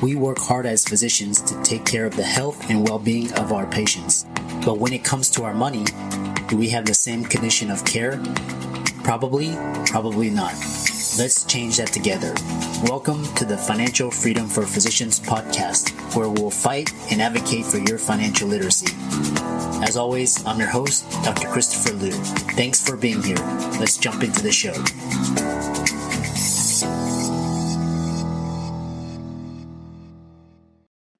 We work hard as physicians to take care of the health and well-being of our patients. But when it comes to our money, do we have the same condition of care? Probably not. Let's change that together. Welcome to the Financial Freedom for Physicians podcast, where we'll fight and advocate for your financial literacy. As always, I'm your host, Dr. Christopher Liu. Thanks for being here. Let's jump into the show.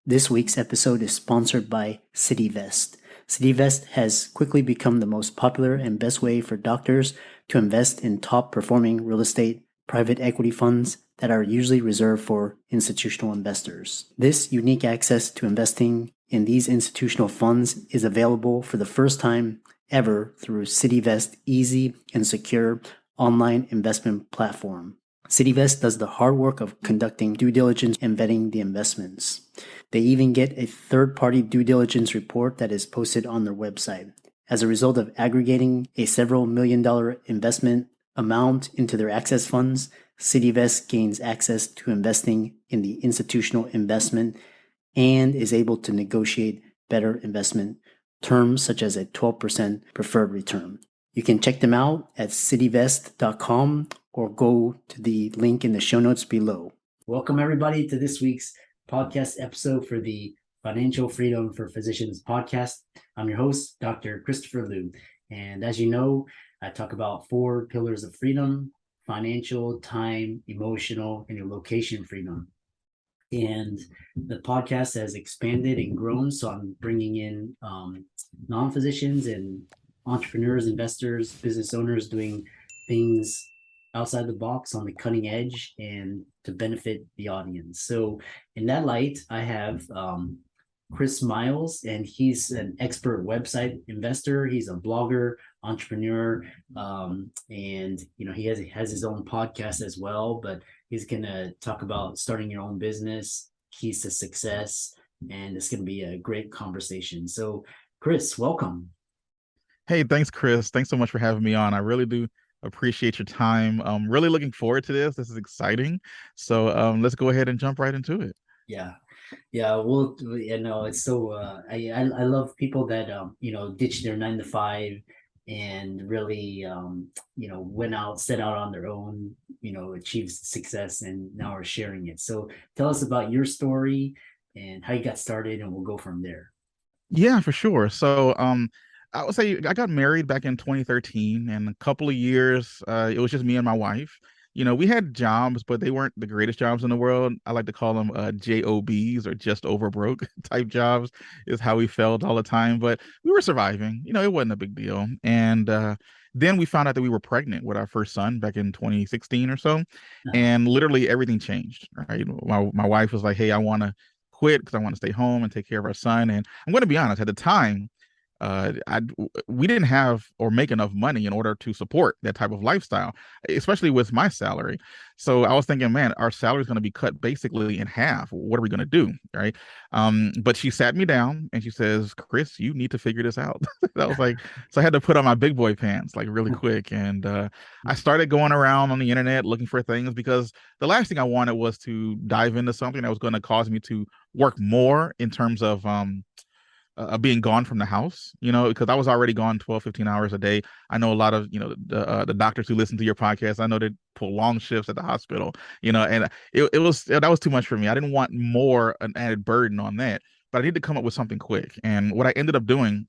This week's episode is sponsored by CityVest. CityVest has quickly become the most popular and best way for doctors to invest in top-performing real estate private equity funds that are usually reserved for institutional investors. This unique access to investing in these institutional funds is available for the first time ever through CityVest's easy and secure online investment platform. CityVest does the hard work of conducting due diligence and vetting the investments. They even get a third-party due diligence report that is posted on their website. As a result of aggregating a several million-dollar investment amount into their access funds, CityVest gains access to investing in the institutional investment and is able to negotiate better investment terms such as a 12% preferred return. You can check them out at cityvest.com or go to the link in the show notes below. Welcome everybody to this week's podcast episode for the Financial Freedom for Physicians podcast. I'm your host, Dr. Christopher Liu. And as you know, I talk about 4 pillars of freedom: financial, time, emotional, and your location freedom. And the podcast has expanded and grown, so I'm bringing in non-physicians and entrepreneurs, investors, business owners doing things outside the box on the cutting edge and to benefit the audience. So in that light, I have Chris Myles, and he's an expert website investor. He's a blogger, entrepreneur, and he has his own podcast as well, but he's going to talk about starting your own business, keys to success, and it's going to be a great conversation. So Chris, welcome. Hey, thanks, Chris. Thanks so much for having me on. I really do appreciate your time. I'm really looking forward to this. This is exciting. So let's go ahead and jump right into it. Yeah. Well, it's so I love people that ditch their 9 to 5 and really set out on their own, achieve success, and now are sharing it. So tell us about your story and how you got started, and we'll go from there. Yeah, for sure. So I would say I got married back in 2013, and a couple of years, it was just me and my wife. We had jobs, but they weren't the greatest jobs in the world. I like to call them JOBs, or just over broke type jobs, is how we felt all the time. But we were surviving. It wasn't a big deal. And then we found out that we were pregnant with our first son back in 2016 or so. And literally everything changed, right? My wife was like, hey, I want to quit because I want to stay home and take care of our son. And I'm going to be honest, at the time, we didn't have or make enough money in order to support that type of lifestyle, especially with my salary. So I was thinking, man, our salary is going to be cut basically in half. What are we going to do? Right. But she sat me down and she says, Chris, you need to figure this out. That was like, so I had to put on my big boy pants like really quick. And I started going around on the internet looking for things, because the last thing I wanted was to dive into something that was going to cause me to work more in terms of being gone from the house, because I was already gone 12, 15 hours a day. I know a lot of, the doctors who listen to your podcast, I know they pull long shifts at the hospital, and that was too much for me. I didn't want an added burden on that, but I need to come up with something quick. And what I ended up doing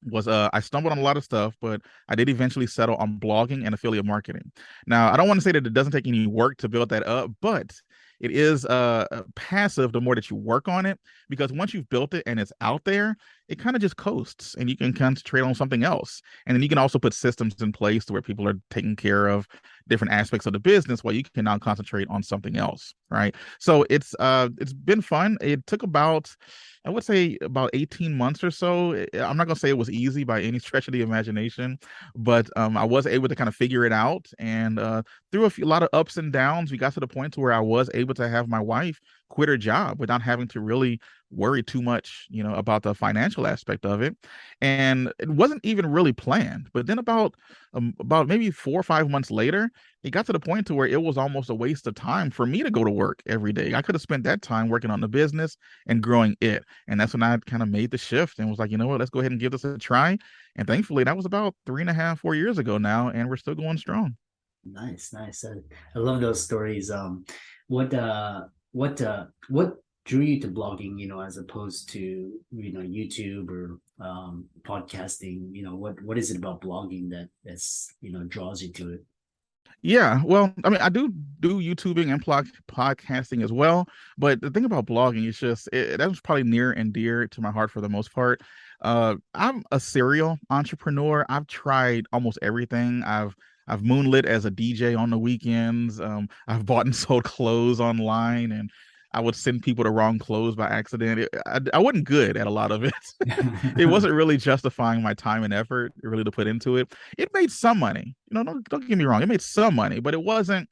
was I stumbled on a lot of stuff, but I did eventually settle on blogging and affiliate marketing. Now, I don't want to say that it doesn't take any work to build that up, but it is passive the more that you work on it, because once you've built it and it's out there, it kind of just coasts and you can concentrate on something else. And then you can also put systems in place to where people are taking care of different aspects of the business while you can now concentrate on something else, right? So it's been fun. It took about, I would say, about 18 months or so. I'm not going to say it was easy by any stretch of the imagination, but I was able to kind of figure it out. And through a lot of ups and downs, we got to the point to where I was able to have my wife quit her job without having to really worry too much, about the financial aspect of it. And it wasn't even really planned. But then about maybe 4 or 5 months later, it got to the point to where it was almost a waste of time for me to go to work every day. I could have spent that time working on the business and growing it. And that's when I kind of made the shift and was like, you know what, let's go ahead and give this a try. And thankfully, that was about 3.5, 4 years ago now, and we're still going strong. Nice, nice. I love those stories. What what drew you to blogging, as opposed to, YouTube or podcasting? What is it about blogging that's draws you to it? Yeah, well, I mean, I do YouTubing and podcasting as well, but the thing about blogging is just that was probably near and dear to my heart for the most part. I'm a serial entrepreneur. I've tried almost everything. I've moonlit as a DJ on the weekends. I've bought and sold clothes online, and I would send people the wrong clothes by accident. I wasn't good at a lot of it. It wasn't really justifying my time and effort really to put into it. It made some money. Don't get me wrong. It made some money, but it wasn't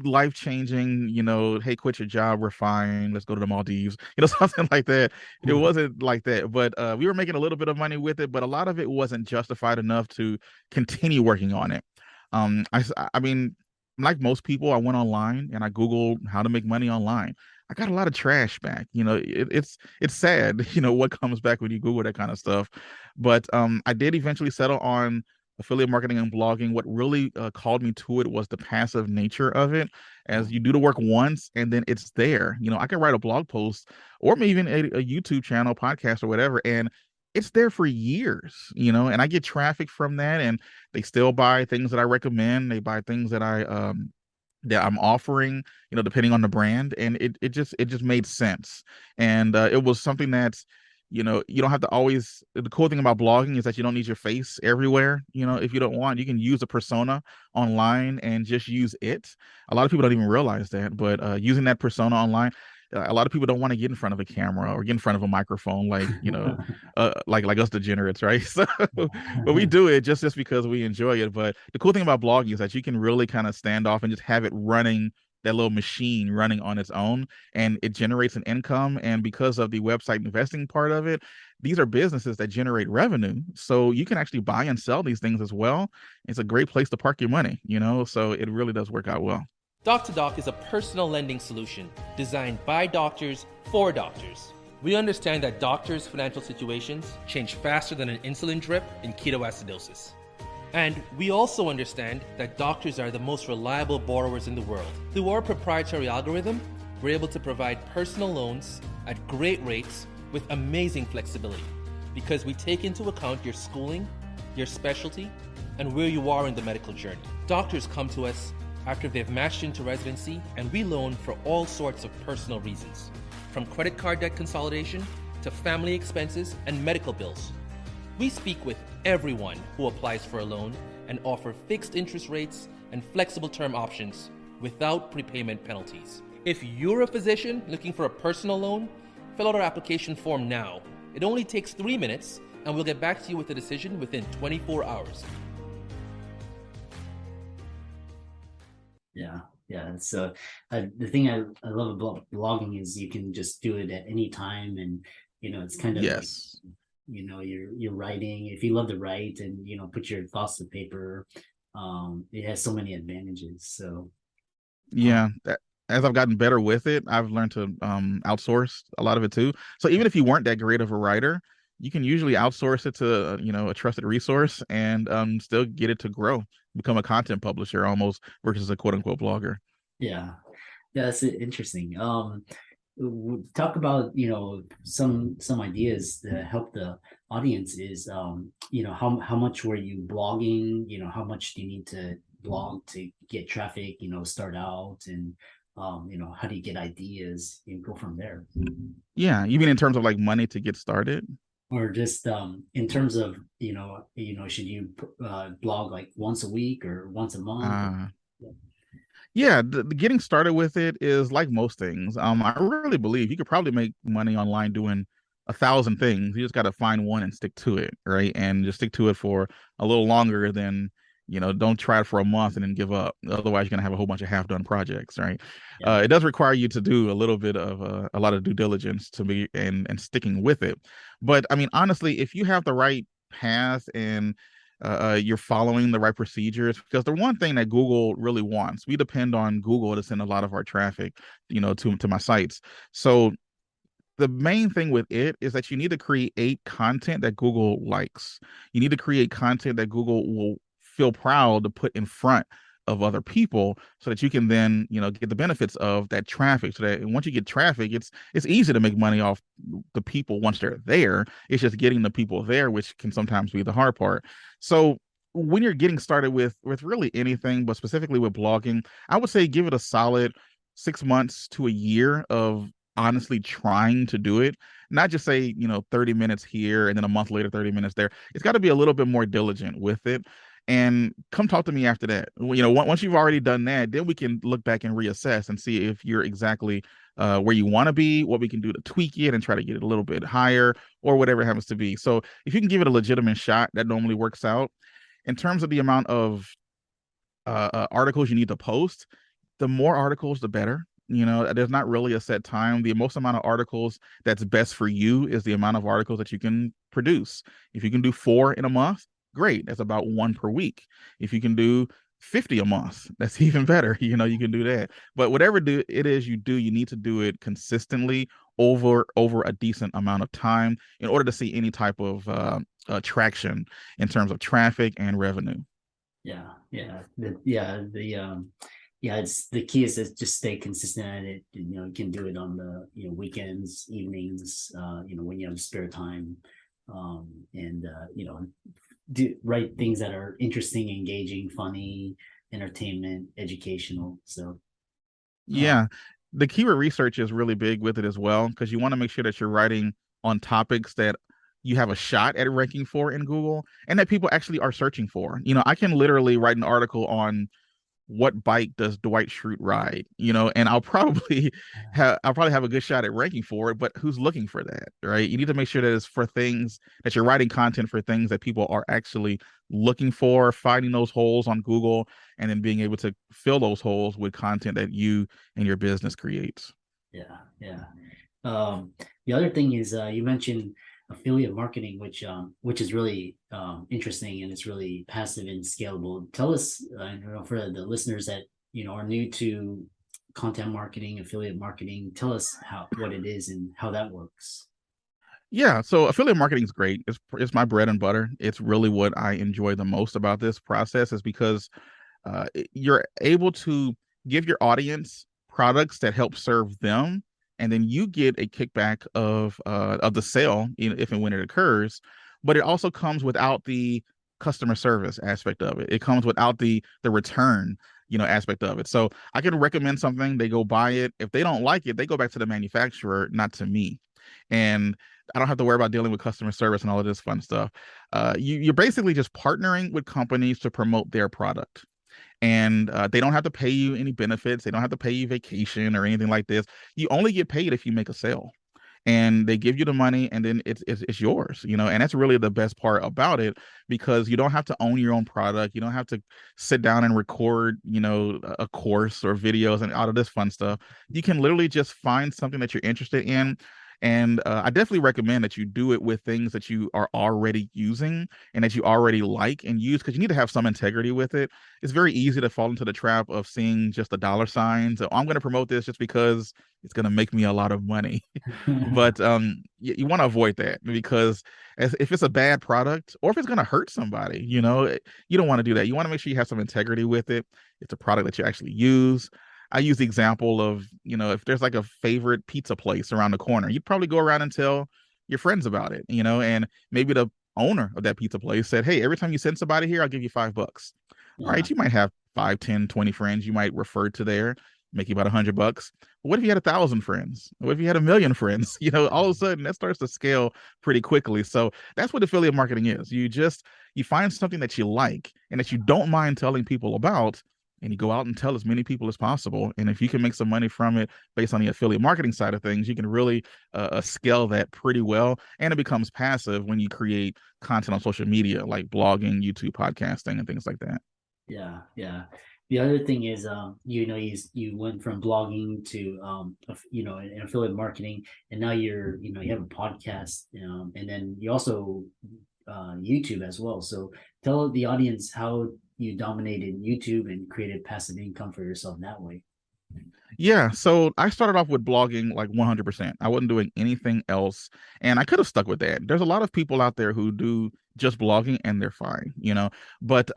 life changing. Hey, quit your job. We're fine. Let's go to the Maldives. Something like that. It wasn't like that. But we were making a little bit of money with it, but a lot of it wasn't justified enough to continue working on it. I mean, like most people, I went online and I Googled how to make money online. I got a lot of trash back. It's sad, what comes back when you Google that kind of stuff. But I did eventually settle on affiliate marketing and blogging. What really called me to it was the passive nature of it, as you do the work once and then it's there. I can write a blog post or maybe even a YouTube channel, podcast, or whatever, and it's there for years, and I get traffic from that, and they still buy things that I recommend. They buy things that I'm offering, depending on the brand. And it just made sense. And it was something that's, you don't have to always, the cool thing about blogging is that you don't need your face everywhere. If you don't want, you can use a persona online and just use it. A lot of people don't even realize that, but using that persona online, a lot of people don't want to get in front of a camera or get in front of a microphone, like, like us degenerates, right? So, but we do it just because we enjoy it. But the cool thing about blogging is that you can really kind of stand off and just have it running, that little machine running on its own, and it generates an income. And because of the website investing part of it, these are businesses that generate revenue. So you can actually buy and sell these things as well. It's a great place to park your money, so it really does work out well. Doc to Doc is a personal lending solution designed by doctors for doctors. We understand that doctors' financial situations change faster than an insulin drip in ketoacidosis. And we also understand that doctors are the most reliable borrowers in the world. Through our proprietary algorithm, we're able to provide personal loans at great rates with amazing flexibility, because we take into account your schooling, your specialty, and where you are in the medical journey. Doctors come to us after they've matched into residency, and we loan for all sorts of personal reasons, from credit card debt consolidation to family expenses and medical bills. We speak with everyone who applies for a loan and offer fixed interest rates and flexible term options without prepayment penalties. If you're a physician looking for a personal loan, fill out our application form now. It only takes 3 minutes, and we'll get back to you with a decision within 24 hours. Yeah. So the thing I love about blogging is you can just do it at any time, and it's kind of Yes. you're writing. If you love to write and put your thoughts to paper, it has so many advantages. So Yeah, as I've gotten better with it, I've learned to outsource a lot of it too. So even if you weren't that great of a writer, you can usually outsource it to a trusted resource and still get it to grow, become a content publisher almost versus a quote unquote blogger. yeah, that's interesting. Talk about some ideas to help the audience. Is how much were you blogging? How much do you need to blog to get traffic, start out, and how do you get ideas and go from there? Yeah, you mean in terms of like money to get started? Or just in terms of should you blog like once a week or once a month? Uh, yeah, the getting started with it is like most things. I really believe you could probably make money online doing 1,000 things. You just got to find one and stick to it, right? And just stick to it for a little longer than Don't try it for a month and then give up. Otherwise, you're going to have a whole bunch of half-done projects, right? Yeah. It does require you to do a little bit of a lot of due diligence to be and sticking with it. But I mean, honestly, if you have the right path and you're following the right procedures, because the one thing that Google really wants, we depend on Google to send a lot of our traffic, to my sites. So the main thing with it is that you need to create content that Google likes. You need to create content that Google will feel proud to put in front of other people so that you can then, get the benefits of that traffic. So that once you get traffic, it's easy to make money off the people once they're there. It's just getting the people there, which can sometimes be the hard part. So when you're getting started with really anything, but specifically with blogging, I would say give it a solid 6 months to a year of honestly trying to do it, not just say 30 minutes here and then a month later 30 minutes there. It's got to be a little bit more diligent with it, and come talk to me after that. Once you've already done that, then we can look back and reassess and see if you're exactly where you want to be, what we can do to tweak it and try to get it a little bit higher, or whatever it happens to be. So if you can give it a legitimate shot, that normally works out. In terms of the amount of articles you need to post, the more articles the better. There's not really a set time. The most amount of articles that's best for you is the amount of articles that you can produce. If you can do 4 in a month, great. That's about 1 per week. If you can do 50 a month, that's even better. You can do that. But whatever it is you do, you need to do it consistently over a decent amount of time in order to see any type of traction in terms of traffic and revenue. It's the key is to just stay consistent at it. You can do it on the weekends, evenings, when you have spare time, and write things that are interesting, engaging, funny, entertainment, educational. So yeah, the keyword research is really big with it as well, because you want to make sure that you're writing on topics that you have a shot at ranking for in Google and that people actually are searching for. I can literally write an article on what bike does Dwight Schrute ride, and I'll probably have a good shot at ranking for it, but who's looking for that, right? You need to make sure that it's for things that you're writing content for, things that people are actually looking for, finding those holes on Google, and then being able to fill those holes with content that you and your business creates. Yeah. The other thing is you mentioned affiliate marketing, which is really interesting, and it's really passive and scalable. Tell us, for the listeners that are new to content marketing, affiliate marketing, tell us what it is and how that works. Yeah, so affiliate marketing is great. It's my bread and butter. It's really what I enjoy the most about this process, is because you're able to give your audience products that help serve them, and then you get a kickback of the sale, if and when it occurs. But it also comes without the customer service aspect of it. It comes without the return aspect of it. So I can recommend something, they go buy it. If they don't like it, they go back to the manufacturer, not to me. And I don't have to worry about dealing with customer service and all of this fun stuff. You're basically just partnering with companies to promote their product. And they don't have to pay you any benefits. They don't have to pay you vacation or anything like this. You only get paid if you make a sale, and they give you the money, and then it's yours, and that's really the best part about it, because you don't have to own your own product. You don't have to sit down and record, a course or videos and all of this fun stuff. You can literally just find something that you're interested in. And I definitely recommend that you do it with things that you are already using and that you already like and use, because you need to have some integrity with it. It's very easy to fall into the trap of seeing just the dollar signs. Oh, I'm going to promote this just because it's going to make me a lot of money. But you want to avoid that, because if it's a bad product or if it's going to hurt somebody, you don't want to do that. You want to make sure you have some integrity with it. It's a product that you actually use. I use the example of, if there's like a favorite pizza place around the corner, you'd probably go around and tell your friends about it, and maybe the owner of that pizza place said, hey, every time you send somebody here, I'll give you $5. All right, you might have 5, 10, 20 friends you might refer to there, make you about $100. But what if you had 1,000 friends? What if you had 1,000,000 friends? All of a sudden that starts to scale pretty quickly. So that's what affiliate marketing is. You find something that you like and that you don't mind telling people about, and you go out and tell as many people as possible. And if you can make some money from it based on the affiliate marketing side of things, you can really scale that pretty well. And it becomes passive when you create content on social media, like blogging, YouTube, podcasting, and things like that. Yeah, yeah. The other thing is, you went from blogging to, an affiliate marketing, and now you have a podcast, and then you also YouTube as well. So tell the audience how you dominated YouTube and created passive income for yourself that way. Yeah, so I started off with blogging like 100%. I wasn't doing anything else, and I could have stuck with that. There's a lot of people out there who do just blogging and they're fine, But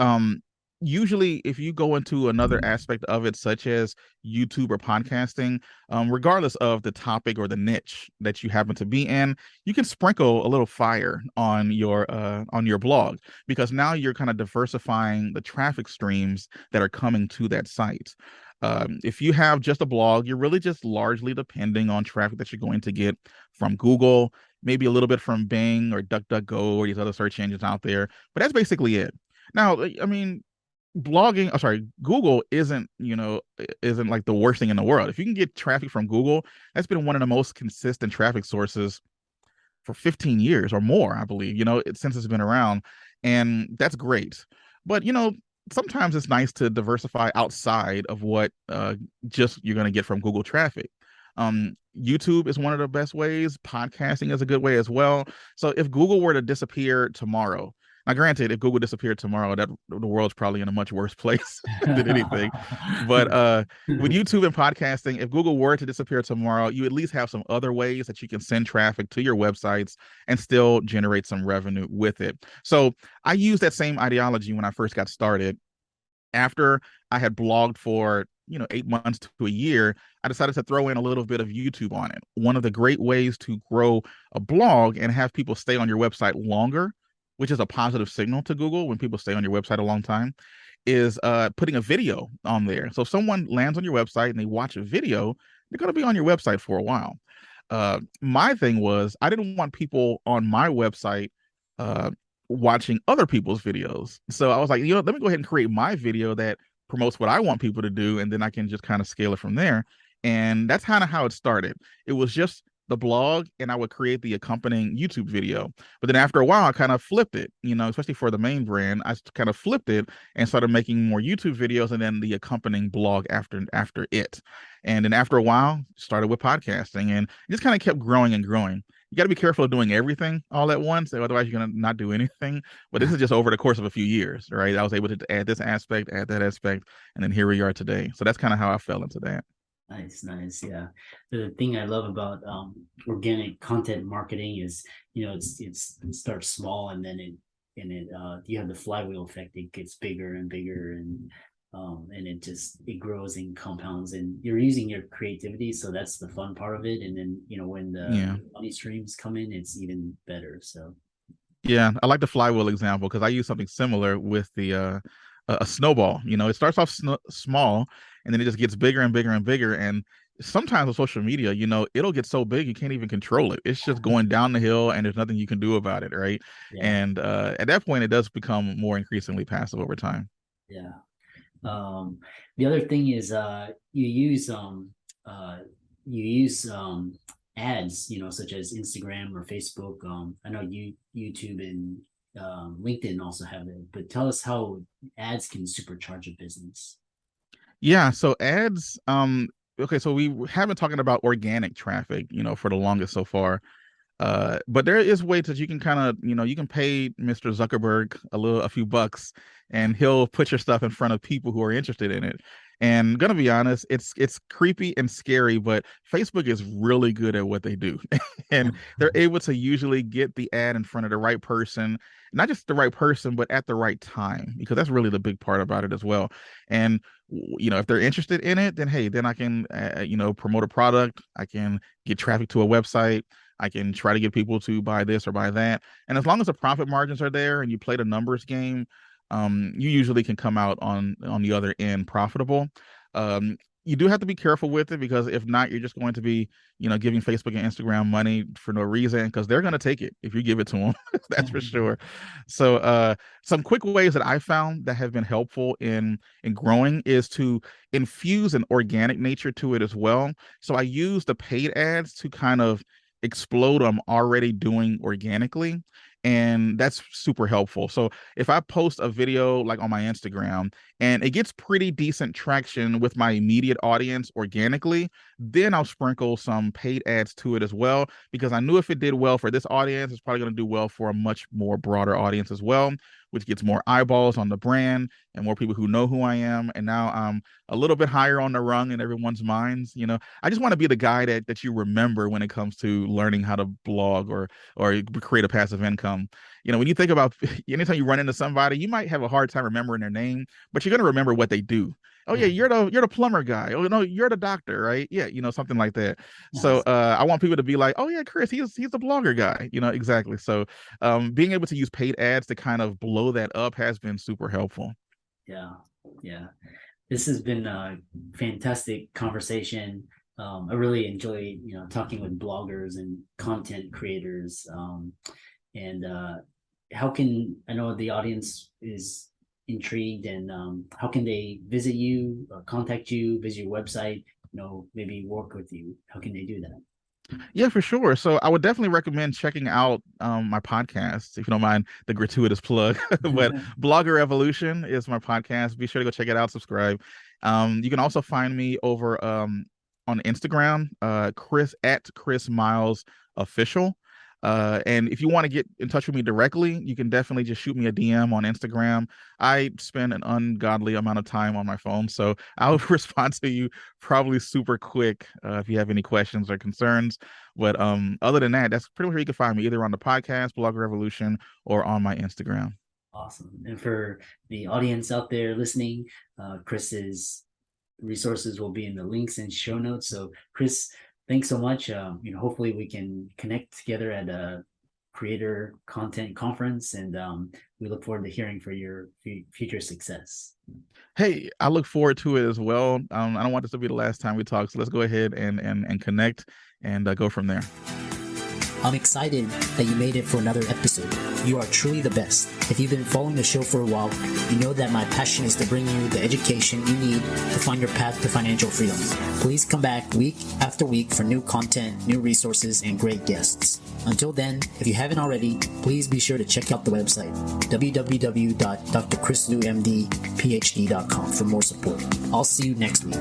usually if you go into another aspect of it, such as YouTube or podcasting, regardless of the topic or the niche that you happen to be in, you can sprinkle a little fire on your blog, because now you're kind of diversifying the traffic streams that are coming to that site. If you have just a blog, you're really just largely depending on traffic that you're going to get from Google, maybe a little bit from Bing or DuckDuckGo or these other search engines out there, but that's basically it. Now, I mean, Google isn't like the worst thing in the world. If you can get traffic from Google, that's been one of the most consistent traffic sources for 15 years or more, I believe, since it's been around. And that's great. But, sometimes it's nice to diversify outside of what just you're going to get from Google traffic. YouTube is one of the best ways. Podcasting is a good way as well. So if Google were to disappear tomorrow, now granted, if Google disappeared tomorrow, that the world's probably in a much worse place than anything. But with YouTube and podcasting, if Google were to disappear tomorrow, you at least have some other ways that you can send traffic to your websites and still generate some revenue with it. So I used that same ideology when I first got started. After I had blogged for 8 months to a year, I decided to throw in a little bit of YouTube on it. One of the great ways to grow a blog and have people stay on your website longer, which is a positive signal to Google when people stay on your website a long time, is putting a video on there. So if someone lands on your website and they watch a video, they're going to be on your website for a while. My thing was, I didn't want people on my website watching other people's videos. So I was like, let me go ahead and create my video that promotes what I want people to do, and then I can just kind of scale it from there. And that's kind of how it started. It was just the blog, and I would create the accompanying YouTube video. But then after a while, I kind of flipped it, especially for the main brand. I kind of flipped it and started making more YouTube videos, and then the accompanying blog after it. And then after a while, started with podcasting, and it just kind of kept growing and growing. You got to be careful of doing everything all at once, otherwise you're going to not do anything. But this is just over the course of a few years, right? I was able to add this aspect, add that aspect, and then here we are today. So that's kind of how I fell into that. Nice, nice. Yeah. The thing I love about organic content marketing is, it starts small, and then you have the flywheel effect. It gets bigger and bigger, and it grows and compounds, and you're using your creativity. So that's the fun part of it. And then, when the money streams come in, it's even better. So yeah, I like the flywheel example because I use something similar with the a snowball. It starts off small, and then it just gets bigger and bigger and bigger. And sometimes on social media, it'll get so big you can't even control it. It's just going down the hill, and there's nothing you can do about it, right? yeah, And at that point, it does become more increasingly passive over time. yeah. The other thing is, you use ads, such as Instagram or Facebook. I know YouTube and LinkedIn also have it, but tell us how ads can supercharge a business. Yeah, so ads, okay, so we have been talking about organic traffic, for the longest so far. But there is ways that you can kind of, you can pay Mr. Zuckerberg a few bucks, and he'll put your stuff in front of people who are interested in it. And gonna be honest, it's creepy and scary, but Facebook is really good at what they do. And they're able to usually get the ad in front of the right person, not just the right person, but at the right time, because that's really the big part about it as well. And if they're interested in it, then hey, then I can promote a product, I can get traffic to a website, I can try to get people to buy this or buy that. And as long as the profit margins are there and you play the numbers game, you usually can come out on the other end profitable. You do have to be careful with it, because if not, you're just going to be, giving Facebook and Instagram money for no reason, because they're going to take it if you give it to them. That's for sure. So some quick ways that I found that have been helpful in growing is to infuse an organic nature to it as well. So I use the paid ads to kind of explode I'm already doing organically. And that's super helpful. So if I post a video like on my Instagram and it gets pretty decent traction with my immediate audience organically, then I'll sprinkle some paid ads to it as well, because I knew if it did well for this audience, it's probably going to do well for a much more broader audience as well, which gets more eyeballs on the brand and more people who know who I am. And now I'm a little bit higher on the rung in everyone's minds. I just want to be the guy that you remember when it comes to learning how to blog or create a passive income. When you think about anytime you run into somebody, you might have a hard time remembering their name, but you're going to remember what they do. Oh yeah, you're the plumber guy. Oh no, you're the doctor, right? Yeah, something like that. Nice. So I want people to be like, oh yeah, Chris, he's the blogger guy. Exactly. So being able to use paid ads to kind of blow that up has been super helpful. Yeah. This has been a fantastic conversation. I really enjoy talking with bloggers and content creators. And I know the audience is intrigued, and how can they visit you, contact you, visit your website, maybe work with you? How can they do that? Yeah, for sure. So I would definitely recommend checking out my podcast, if you don't mind the gratuitous plug. But Blogger Evolution is my podcast. Be sure to go check it out, subscribe. You can also find me over on Instagram, Chris Myles Official. And if you want to get in touch with me directly, you can definitely just shoot me a DM on Instagram. I spend an ungodly amount of time on my phone, so I'll respond to you probably super quick if you have any questions or concerns. But other than that, that's pretty much where you can find me, either on the podcast, Blogger Revolution, or on my Instagram. Awesome. And for the audience out there listening, Chris's resources will be in the links and show notes. So Chris, thanks so much. Hopefully we can connect together at a creator content conference, and we look forward to hearing for your future success. Hey, I look forward to it as well. I don't want this to be the last time we talk, so let's go ahead and connect and go from there. I'm excited that you made it for another episode. You are truly the best. If you've been following the show for a while, you know that my passion is to bring you the education you need to find your path to financial freedom. Please come back week after week for new content, new resources, and great guests. Until then, if you haven't already, please be sure to check out the website, www.drchrislumdphd.com, for more support. I'll see you next week.